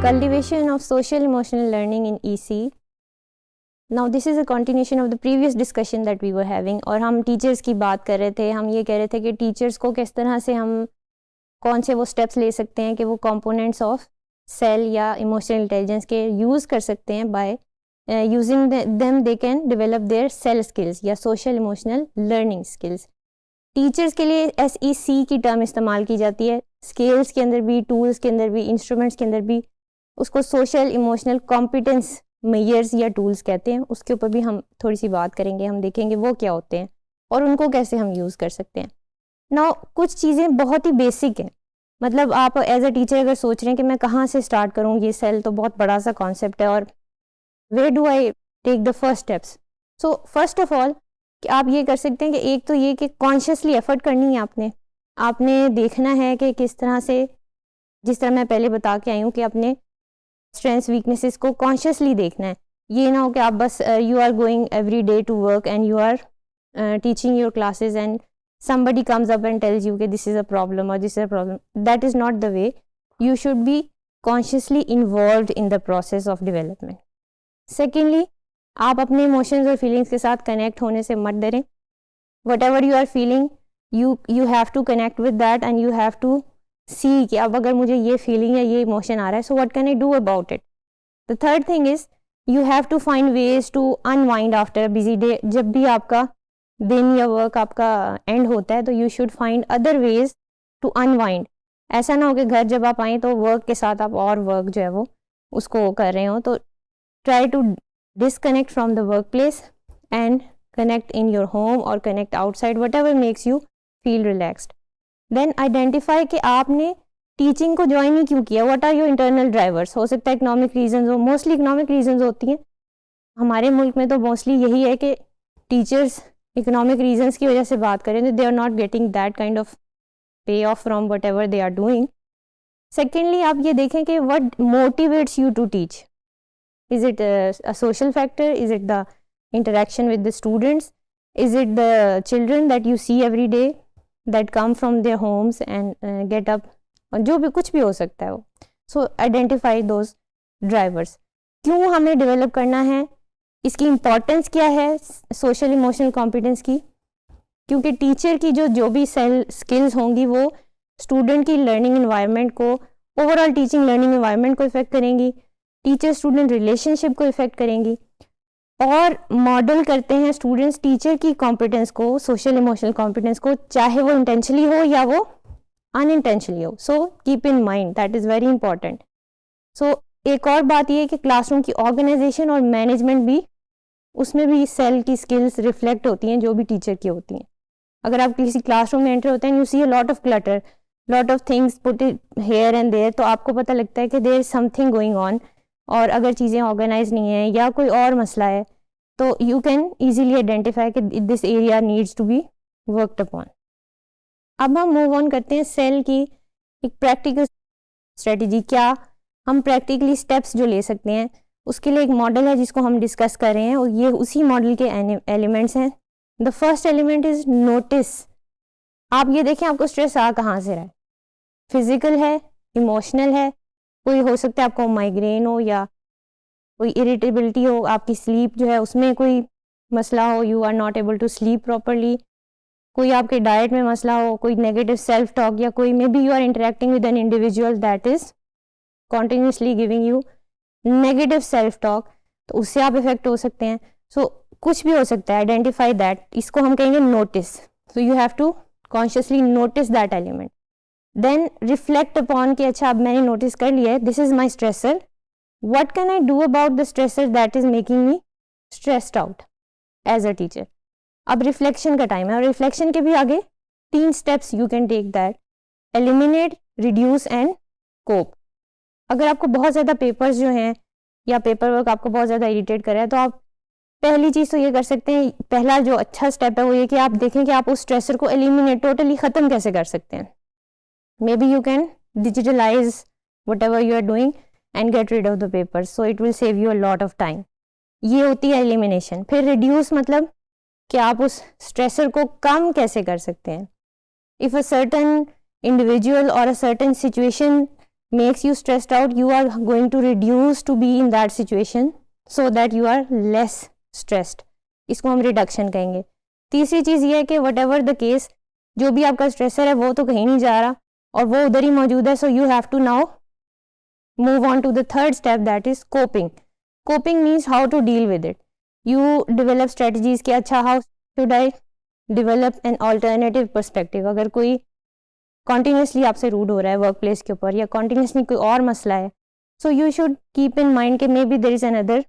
Cultivation of social emotional learning in EC. Now this is a continuation of the previous discussion that we were having. और हम teachers की बात कर रहे थे, हम ये कह रहे थे कि टीचर्स को किस तरह से हम कौन से वो स्टेप्स ले सकते हैं कि वो कंपोनेंट्स ऑफ सेल या इमोशनल इंटेलिजेंस के यूज़ कर सकते हैं. By using them they can develop their SEL skills या social emotional learning skills. Teachers के लिए SEC की टर्म इस्तेमाल की जाती है. स्केल्स के अंदर भी, टूल्स के अंदर भी, इंस्ट्रूमेंट्स के अंदर भी उसको सोशल इमोशनल कॉम्पिटेंस मेजर्स या टूल्स कहते हैं. उसके ऊपर भी हम थोड़ी सी बात करेंगे, हम देखेंगे वो क्या होते हैं और उनको कैसे हम यूज़ कर सकते हैं. नाउ कुछ चीज़ें बहुत ही बेसिक हैं. मतलब आप एज अ टीचर अगर सोच रहे हैं कि मैं कहाँ से स्टार्ट करूँ, ये सेल तो बहुत बड़ा सा कॉन्सेप्ट है और where do I take the first steps. So first of all कि आप ये कर सकते हैं कि एक तो ये कि कॉन्शियसली एफर्ट करनी है. आपने देखना है कि किस तरह से, जिस तरह मैं पहले बता के आई हूँ कि अपने स्ट्रेंथ्स वीकनेसेस को कॉन्शियसली देखना है. ये ना हो कि आप बस you are going every day to work and you are teaching your classes and somebody comes up and tells you कि this is a problem or this is a problem. That is not the way. You should be consciously involved in the process of development. Secondly, आप अपने emotions और feelings के साथ connect होने से मत डरें. Whatever you are feeling, you have to connect with that and you have to see कि अब अगर मुझे ये फीलिंग या ये इमोशन आ रहा है, so what can I do about it? The third thing is you have to find ways to unwind after a busy day. जब भी आपका दिन या वर्क आपका एंड होता है तो you should find other ways to unwind. ऐसा ना हो कि घर जब आप आएँ तो वर्क के साथ आप और वर्क जो है वो उसको कर रहे हो. तो try to disconnect from the work place and connect in your home और connect outside, whatever makes you feel relaxed. Then identify कि आपने टीचिंग को ज्वाइन ही क्यों किया. What are your internal drivers. हो सकता है इकोनॉमिक रीजंस हो, मोस्टली इकोनॉमिक रीजंस होती हैं. हमारे मुल्क में तो मोस्टली यही है कि टीचर्स इकोनॉमिक रीजंस की वजह से बात करें तो they are not getting that kind of pay off from whatever they are doing. Secondly आप ये देखें कि what motivates you to teach. Is it a social factor, is it the interaction with the students, is it the children that you see every day that come from their homes and get up, जो भी कुछ भी हो सकता है वो. So identify those drivers. क्यों हमें डेवलप करना है, इसकी इम्पॉर्टेंस क्या है सोशल इमोशनल कॉम्पिटेंस की. क्योंकि टीचर की जो भी सेल स्किल्स होंगी वो स्टूडेंट की लर्निंग इन्वायरमेंट को, ओवरऑल टीचिंग लर्निंग इन्वायरमेंट को इफेक्ट करेंगी, टीचर स्टूडेंट रिलेशनशिप को इफेक्ट करेंगी और मॉडल करते हैं स्टूडेंट्स टीचर की कॉम्पिटेंस को, सोशल इमोशनल कॉम्पिटेंस को, चाहे वो इंटेंशनली हो या वो अनइंटेंशनली हो. So keep in mind that is very important. सो एक और बात ये है कि क्लासरूम की ऑर्गेनाइजेशन और मैनेजमेंट भी, उसमें भी सेल की स्किल्स रिफ्लेक्ट होती हैं जो भी टीचर की होती हैं. अगर आप किसी क्लासरूम में एंटर होते हैं, you see a lot of clutter, lot of things put here and there, तो आपको पता लगता है कि there is something going on. और अगर चीज़ें ऑर्गेनाइज नहीं है या कोई और मसला है तो यू कैन ईजीली आइडेंटिफाई कि this area needs to be worked upon. अब हम मूव ऑन करते हैं सेल की एक प्रैक्टिकल स्ट्रेटजी. क्या हम प्रैक्टिकली स्टेप्स जो ले सकते हैं उसके लिए एक मॉडल है जिसको हम डिस्कस कर रहे हैं और ये उसी मॉडल के एलिमेंट्स हैं. The first element is notice. आप ये देखें आपको स्ट्रेस आ कहाँ से रहा है. फिजिकल है, इमोशनल है, कोई हो सकता है आपको माइग्रेन हो या कोई इरिटेबिलिटी हो, आपकी स्लीप जो है उसमें कोई मसला हो, you are not able to sleep properly, कोई आपके डाइट में मसला हो, कोई नेगेटिव सेल्फ टॉक, या कोई maybe you are interacting with an individual that is continuously giving you negative self talk, तो उससे आप इफेक्ट हो सकते हैं. सो कुछ भी हो सकता है. आइडेंटिफाई दैट, इसको हम कहेंगे notice. So you have to consciously notice that element. Then reflect upon कि अच्छा अब मैंने नोटिस कर लिया है, this is my stressor, what can I do about the stressor that is making me stressed out as a teacher. अब reflection का time है और रिफ्लेक्शन के भी आगे 3 steps you can take that. Eliminate, reduce and cope. अगर आपको बहुत ज़्यादा पेपर्स जो हैं या पेपर वर्क आपको बहुत ज़्यादा इरिटेट कर रहा है तो आप पहली चीज़ तो ये कर सकते हैं, पहला जो अच्छा स्टेप है वो ये कि आप देखें कि आप उस स्ट्रेसर को एलिमिनेट, टोटली ख़त्म कैसे कर सकते हैं. Maybe you can digitalize whatever you are doing and get rid of the papers, so it will save you a lot of time. ये होती है एलिमिनेशन. फिर रिड्यूस मतलब कि आप उस स्ट्रेसर को कम कैसे कर सकते हैं. If a certain individual or a certain situation makes you stressed out, you are going to reduce to be in that situation so that you are less stressed. इसको हम रिडक्शन कहेंगे. तीसरी चीज़ ये है कि वट एवर द केस, जो भी आपका स्ट्रेसर है वो तो कहीं नहीं जा रहा और वो उधर ही मौजूद है. So you have to now move on to the third step, that is coping. Coping means how to deal with it. You develop strategies कि अच्छा how should I develop an alternative perspective. अगर कोई continuously आपसे rude हो रहा है work place के ऊपर या कॉन्टीन्यूसली कोई और मसला है, so you should keep in mind कि maybe there is another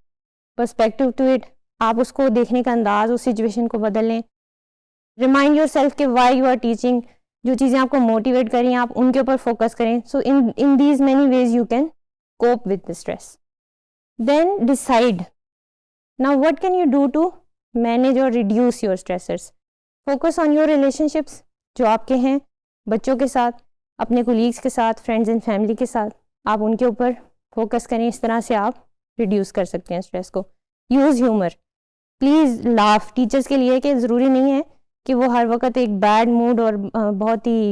perspective to it. आप उसको देखने का अंदाज उस सिचुएशन को बदल लें. रिमाइंड योर सेल्फ कि वाई यू आर टीचिंग. जो चीज़ें आपको मोटिवेट करें आप उनके ऊपर फोकस करें. So in these many ways you can cope with the stress. Then decide now what can you do to manage और reduce your stressors. Focus on your relationships जो आपके हैं बच्चों के साथ, अपने कोलीग्स के साथ, फ्रेंड्स एंड फैमिली के साथ. आप उनके ऊपर फोकस करें. इस तरह से आप रिड्यूस कर सकते हैं स्ट्रेस को. Use humour. Please laugh. Teachers के लिए कि ज़रूरी नहीं है कि वो हर वक्त एक बैड मूड और बहुत ही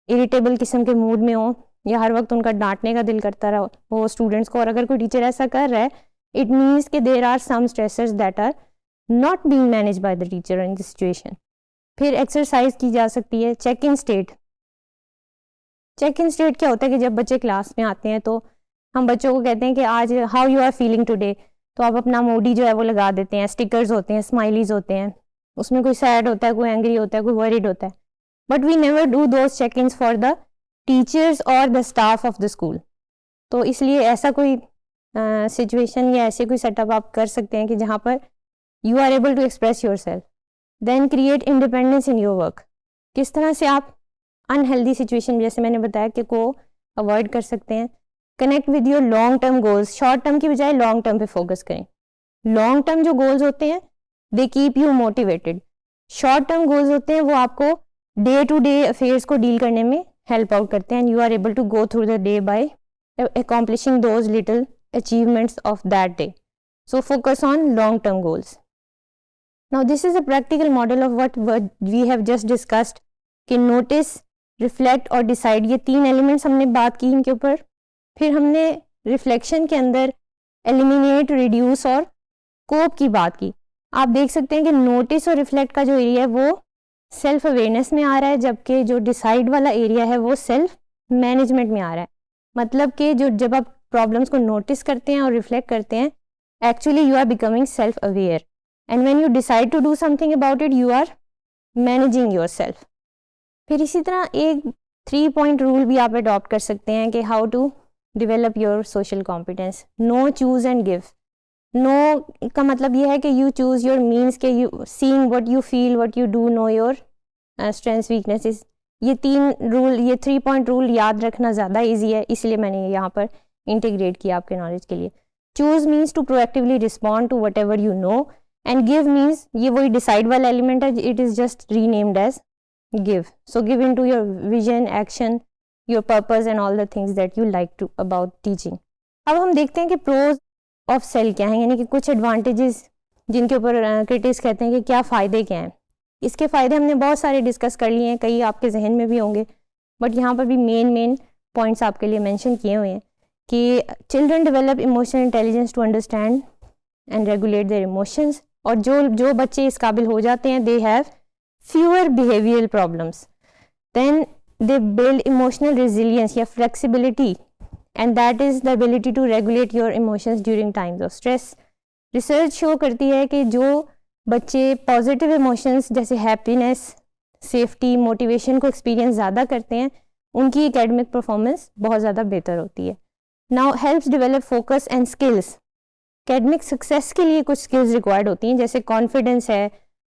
इरिटेबल किस्म के मूड में हो या हर वक्त उनका डांटने का दिल करता रहा वो स्टूडेंट्स को. और अगर कोई टीचर ऐसा कर रहा है, इट मीन्स कि there are some stressors that are not being manage by the teacher in this situation. फिर एक्सरसाइज की जा सकती है. Check in state. Check in state क्या होता है कि जब बच्चे क्लास में आते हैं तो हम बच्चों को कहते हैं कि आज how you are feeling today. तो आप अपना मूडी जो है वो लगा देते हैं. स्टिकर्स होते हैं, स्माइलीज होते हैं, उसमें कोई सैड होता है, कोई एंग्री होता है, कोई वरीड होता है. But we never do those check ins for the teachers और the staff of the school. तो इसलिए ऐसा कोई सिचुएशन या ऐसे कोई सेटअप आप कर सकते हैं कि जहाँ पर you are able to express yourself. Then create independence in your work. किस तरह से आप अनहेल्दी सिचुएशन जैसे मैंने बताया कि को अवॉइड कर सकते हैं. Connect with your long term goals. Short term की बजाय लॉन्ग टर्म पे फोकस करें. लॉन्ग टर्म जो गोल्स होते हैं they keep you motivated. Short term goals होते हैं वो आपको डे टू डे अफेयर्स को डील करने में हेल्प आउट करते हैं. And you are able to go through the day by accomplishing those little achievements of that day. So focus on long term goals. Now this is a practical model of what we have just discussed कि notice, reflect और decide ये 3 elements हमने बात की इनके ऊपर. फिर हमने reflection के अंदर eliminate, reduce और cope की बात की. आप देख सकते हैं कि notice और reflect का जो एरिया है वो सेल्फ अवेयरनेस में आ रहा है, जबकि जो डिसाइड वाला एरिया है वो सेल्फ मैनेजमेंट में आ रहा है. मतलब कि जो जब आप प्रॉब्लम्स को नोटिस करते हैं और रिफ्लेक्ट करते हैं, actually you are becoming self aware. And when you decide to do something about it you are managing yourself. फिर इसी तरह एक 3 पॉइंट रूल भी आप अडॉप्ट कर सकते हैं कि how to develop your social competence. Know, choose and give. Know का मतलब ये है कि यू चूज योर मीन्स के you seeing what you feel, what you do, know your strengths, weaknesses. ये 3 पॉइंट रूल याद रखना ज़्यादा इजी है, इसलिए मैंने यहाँ पर इंटीग्रेट किया आपके नॉलेज के लिए. Choose means to proactively respond to whatever you know. And give means ये वही डिसाइड वाला एलिमेंट है, it is just renamed as give. So give in to your vision, action, your purpose and all the things that you like to about teaching. अब हम देखते हैं कि pros of cell क्या है, यानी कि कुछ एडवांटेजेस जिनके ऊपर क्रिटिक्स कहते हैं कि क्या फ़ायदे क्या हैं. इसके फ़ायदे हमने बहुत सारे डिस्कस कर लिए हैं, कई आपके जहन में भी होंगे, बट यहाँ पर भी मेन पॉइंट्स आपके लिए मेंशन किए हुए हैं कि children develop emotional intelligence to understand and regulate their emotions. और जो बच्चे इस काबिल हो जाते हैं they have fewer behavioural problems. Then they build emotional resilience या flexibility, and that is the ability to regulate your emotions during times of stress. Research show करती है कि जो बच्चे पॉजिटिव इमोशंस जैसे हैप्पीनेस, सेफ्टी, मोटिवेशन को experience ज़्यादा करते हैं, उनकी एकेडमिक परफॉर्मेंस बहुत ज़्यादा बेहतर होती है. Now helps develop focus and skills. Academic success के लिए कुछ स्किल्स रिक्वायर्ड होती हैं, जैसे कॉन्फिडेंस है,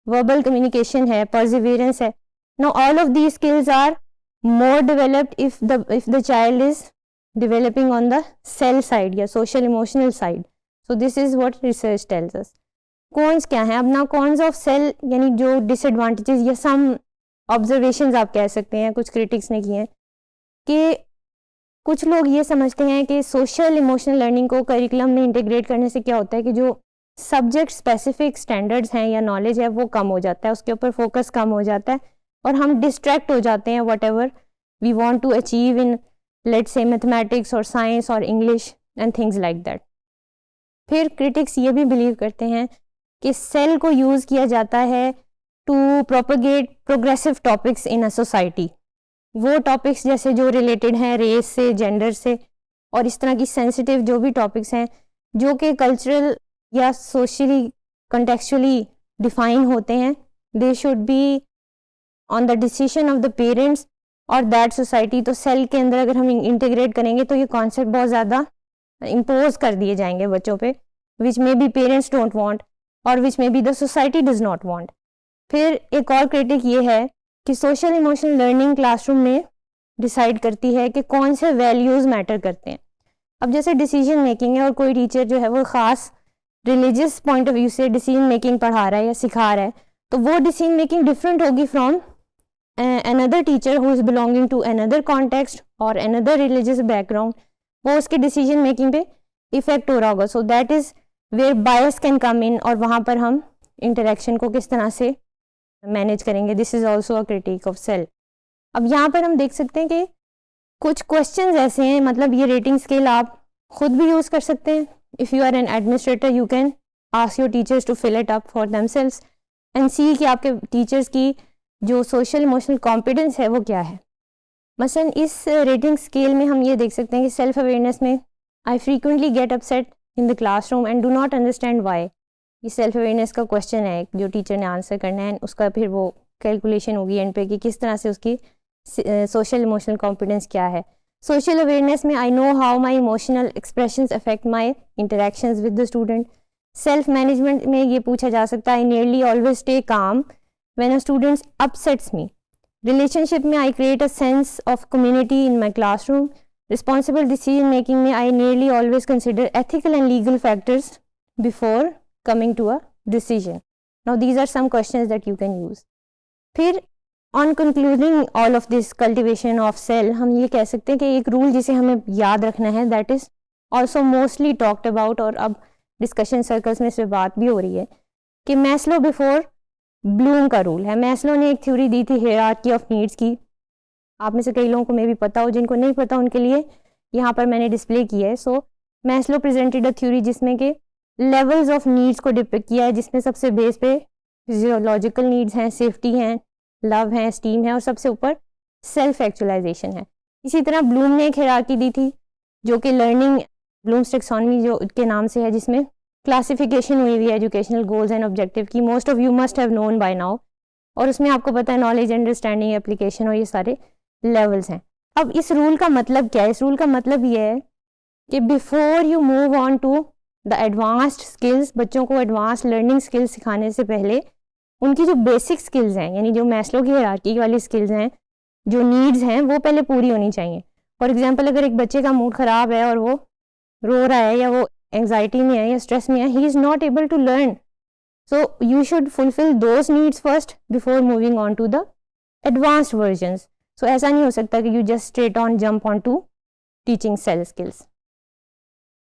वर्बल कम्युनिकेशन है, परसिवियरेंस है. Now all of these skills are more developed if the child is developing on the SEL side या social emotional side. So this is what research tells us. Cons क्या है? अब ना cons of cell यानी जो disadvantages या सम observations आप कह सकते हैं, कुछ क्रिटिक्स ने किए हैं कि कुछ लोग ये समझते हैं कि सोशल इमोशनल लर्निंग को करिकुलम में इंटीग्रेट करने से क्या होता है कि जो सब्जेक्ट स्पेसिफिक स्टैंडर्ड्स हैं या नॉलेज है वो कम हो जाता है, उसके ऊपर फोकस कम हो जाता है और हम डिस्ट्रैक्ट हो जाते हैं whatever we want to achieve in let's say mathematics और साइंस और English and things like that. फिर क्रिटिक्स ये भी बिलीव करते हैं कि सेल को यूज़ किया जाता है to propagate progressive topics in a society. वो टॉपिक्स जैसे जो रिलेटेड हैं रेस से, जेंडर से और इस तरह की सेंसिटिव जो भी टॉपिक्स हैं जो कि कल्चरल या सोशली कंटेक्चुअली डिफाइन होते हैं, they should be on the decision of the parents और दैट सोसाइटी। तो सेल के अंदर अगर हम इंटीग्रेट करेंगे तो ये कॉन्सेप्ट बहुत ज़्यादा इम्पोज कर दिए जाएंगे बच्चों पे, which maybe parents don't want और which maybe the society does not want. फिर एक और क्रिटिक ये है कि सोशल इमोशनल लर्निंग क्लासरूम में डिसाइड करती है कि कौन से वैल्यूज़ मैटर करते हैं। अब जैसे डिसीजन मेकिंग है और कोई टीचर जो है वो ख़ास रिलीजियस पॉइंट ऑफ व्यू से डिसीजन मेकिंग पढ़ा रहा है या सिखा रहा है, तो वो डिसीजन मेकिंग डिफरेंट होगी from another teacher who is belonging to another context और another religious background, वो उसके डिसीजन मेकिंग पे इफेक्ट हो रहा होगा। So that is where bias can come in और वहाँ पर हम इंटरेक्शन को किस तरह से मैनेज करेंगे। This is also a critic of SEL. अब यहाँ पर हम देख सकते हैं कि कुछ क्वेश्चंस ऐसे हैं, मतलब ये रेटिंग स्केल आप खुद भी यूज़ कर सकते हैं। If you are an administrator you can ask your teachers to fill it up for themselves and see कि आपके टीचर्स की जो सोशल इमोशनल कॉम्पिटेंस है वो क्या है। मसलन इस रेटिंग स्केल में हम ये देख सकते हैं कि सेल्फ अवेयरनेस में I frequently get upset in the classroom and do not understand why. ये सेल्फ अवेयरनेस का क्वेश्चन है जो टीचर ने आंसर करना है, उसका फिर वो कैलकुलेशन होगी एंड पे कि किस तरह से उसकी सोशल इमोशनल कॉम्पिटेंस क्या है। सोशल अवेयरनेस में I know how my emotional expressions affect my interactions with the student. Self management में ये पूछा जा सकता है I nearly always stay calm when a student upsets me. Relationship में I create a sense of community in my classroom. Responsible decision making में I nearly always consider ethical and legal factors before coming to a decision. Now these are some questions that you can use. फिर on concluding all of this cultivation of cell, हम ये कह सकते हैं कि एक rule जिसे हमें याद रखना है that is also mostly talked about और अब discussion circles में इस पर बात भी हो रही है कि मैस्लो बिफोर ब्लूम का रूल है। मैस्लो ने एक थ्योरी दी थी हायरार्की ऑफ नीड्स की, आप में से कई लोगों को मे भी पता हो, जिनको नहीं पता उनके लिए यहाँ पर मैंने डिस्प्ले किया है। सो मैस्लो प्रेजेंटेड अ थ्योरी जिसमें कि लेवल्स ऑफ नीड्स को डिपिक्ट किया है, जिसमें सबसे बेस पे फिजियोलॉजिकल नीड्स हैं, सेफ्टी हैं, लव है, स्टीम है और सबसे ऊपर सेल्फ एक्चुअलाइजेशन है। इसी तरह ब्लूम ने एक हायरार्की दी थी जो कि लर्निंग ब्लूम्स टैक्सोनॉमी जो के नाम से है, जिसमें क्लासिफिकेशन हुई हुई है एजुकेशनल गोल्स एंड ऑब्जेक्टिव की, most of you must have known by now, और उसमें आपको पता है नॉलेज, अंडरस्टैंडिंग, एप्लीकेशन और ये सारे लेवल्स हैं। अब इस रूल का मतलब क्या है? इस रूल का मतलब ये है कि before you move on to the advanced skills, बच्चों को एडवांस लर्निंग स्किल्स सिखाने से पहले उनकी जो बेसिक स्किल्स हैं, यानी जो मैस्लो की हायरार्की वाली स्किल्स हैं, जो नीड्स हैं, वो पहले पूरी होनी चाहिए। फॉर एग्जाम्पल अगर एक बच्चे का मूड ख़राब है और वो रो रहा है या वो एंग्जाइटी में है या स्ट्रेस में है, he is not able to learn, so you should fulfil those needs first before moving on to the advanced versions. सो ऐसा नहीं हो सकता कि you just straight on jump on to teaching SEL skills.